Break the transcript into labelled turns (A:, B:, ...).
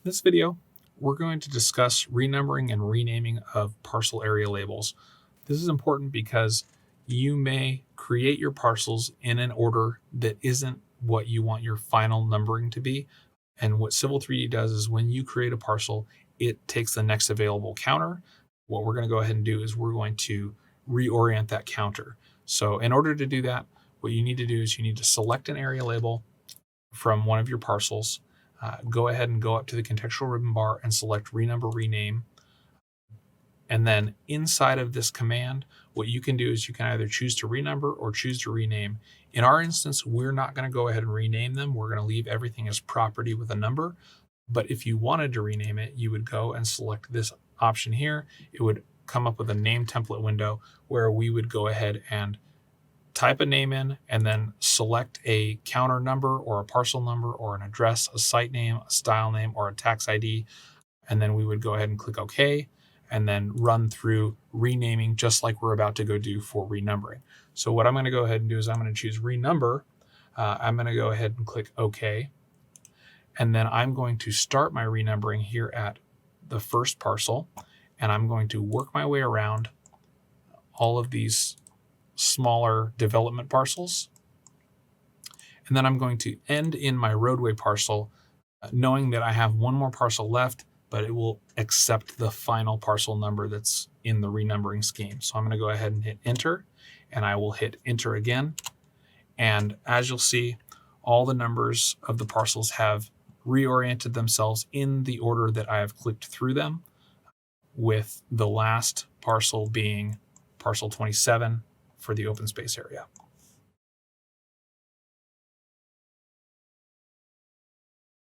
A: In this video, we're going to discuss renumbering and renaming of parcel area labels. This is important because you may create your parcels in an order that isn't what you want your final numbering to be. And what Civil 3D does is when you create a parcel, it takes the next available counter. What we're going to go ahead and do is we're going to reorient that counter. So in order to do that, what you need to do is you need to select an area label from one of your parcels. Go ahead and go up to the contextual ribbon bar and select Renumber Rename. And then inside of this command, what you can do is you can either choose to renumber or choose to rename. In our instance, we're not going to go ahead and rename them. We're going to leave everything as property with a number. But if you wanted to rename it, you would go and select this option here. It would come up with a name template window where we would go ahead and type a name in and then select a counter number or a parcel number or an address, a site name, a style name, or a tax ID. And then we would go ahead and click OK and then run through renaming just like we're about to go do for renumbering. So what I'm going to go ahead and do is I'm going to choose renumber. I'm going to go ahead and click OK. And then I'm going to start my renumbering here at the first parcel. And I'm going to work my way around all of these smaller development parcels. And then I'm going to end in my roadway parcel, knowing that I have one more parcel left, but it will accept the final parcel number that's in the renumbering scheme. So I'm going to go ahead and hit enter, and I will hit enter again. And as you'll see, all the numbers of the parcels have reoriented themselves in the order that I have clicked through them, with the last parcel being parcel 27 for the open space area.